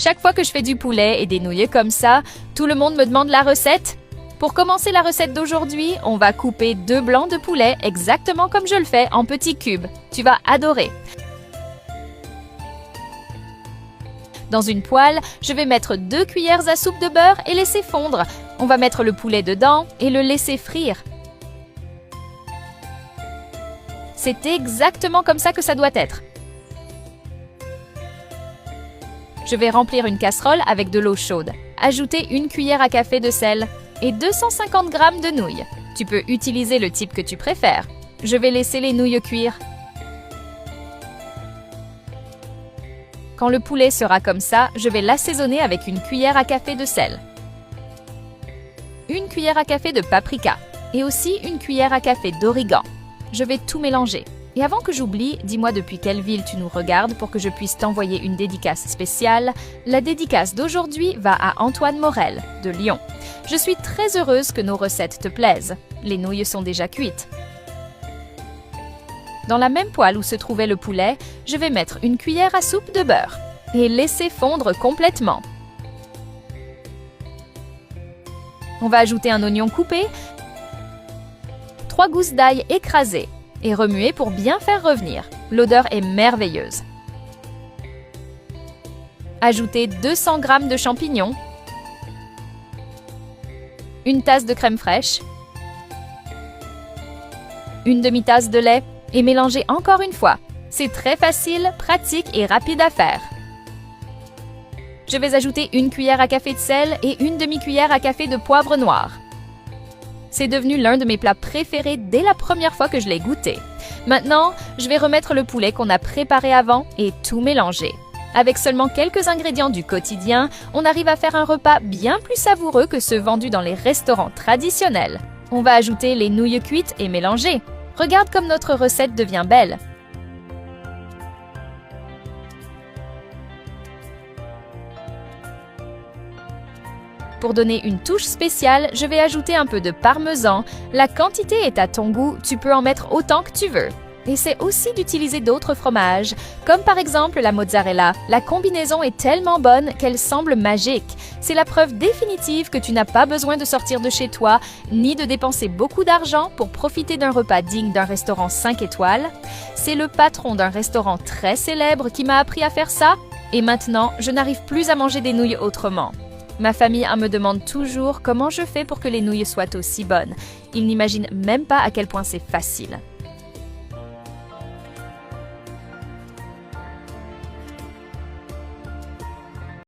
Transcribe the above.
Chaque fois que je fais du poulet et des nouilles comme ça, tout le monde me demande la recette. Pour commencer la recette d'aujourd'hui, on va couper 2 blancs de poulet exactement comme je le fais en petits cubes. Tu vas adorer. Dans une poêle, je vais mettre 2 cuillères à soupe de beurre et laisser fondre. On va mettre le poulet dedans et le laisser frire. C'est exactement comme ça que ça doit être. Je vais remplir une casserole avec de l'eau chaude. Ajouter 1 cuillère à café de sel et 250 g de nouilles. Tu peux utiliser le type que tu préfères. Je vais laisser les nouilles cuire. Quand le poulet sera comme ça, je vais l'assaisonner avec 1 cuillère à café de sel, 1 cuillère à café de paprika et aussi 1 cuillère à café d'origan. Je vais tout mélanger. Et avant que j'oublie, dis-moi depuis quelle ville tu nous regardes pour que je puisse t'envoyer une dédicace spéciale. La dédicace d'aujourd'hui va à Antoine Morel, de Lyon. Je suis très heureuse que nos recettes te plaisent. Les nouilles sont déjà cuites. Dans la même poêle où se trouvait le poulet, je vais mettre 1 cuillère à soupe de beurre et laisser fondre complètement. On va ajouter un oignon coupé, 3 gousses d'ail écrasées et remuer pour bien faire revenir. L'odeur est merveilleuse. Ajoutez 200 g de champignons, 1 tasse de crème fraîche, 1 demi-tasse de lait et mélangez encore une fois. C'est très facile, pratique et rapide à faire. Je vais ajouter 1 cuillère à café de sel et 1 demi-cuillère à café de poivre noir. C'est devenu l'un de mes plats préférés dès la première fois que je l'ai goûté. Maintenant, je vais remettre le poulet qu'on a préparé avant et tout mélanger. Avec seulement quelques ingrédients du quotidien, on arrive à faire un repas bien plus savoureux que ceux vendus dans les restaurants traditionnels. On va ajouter les nouilles cuites et mélanger. Regarde comme notre recette devient belle. Pour donner une touche spéciale, je vais ajouter un peu de parmesan. La quantité est à ton goût, tu peux en mettre autant que tu veux. Essaie aussi d'utiliser d'autres fromages, comme par exemple la mozzarella. La combinaison est tellement bonne qu'elle semble magique. C'est la preuve définitive que tu n'as pas besoin de sortir de chez toi, ni de dépenser beaucoup d'argent pour profiter d'un repas digne d'un restaurant 5 étoiles. C'est le patron d'un restaurant très célèbre qui m'a appris à faire ça, et maintenant, je n'arrive plus à manger des nouilles autrement. Ma famille me demande toujours comment je fais pour que les nouilles soient aussi bonnes. Ils n'imaginent même pas à quel point c'est facile.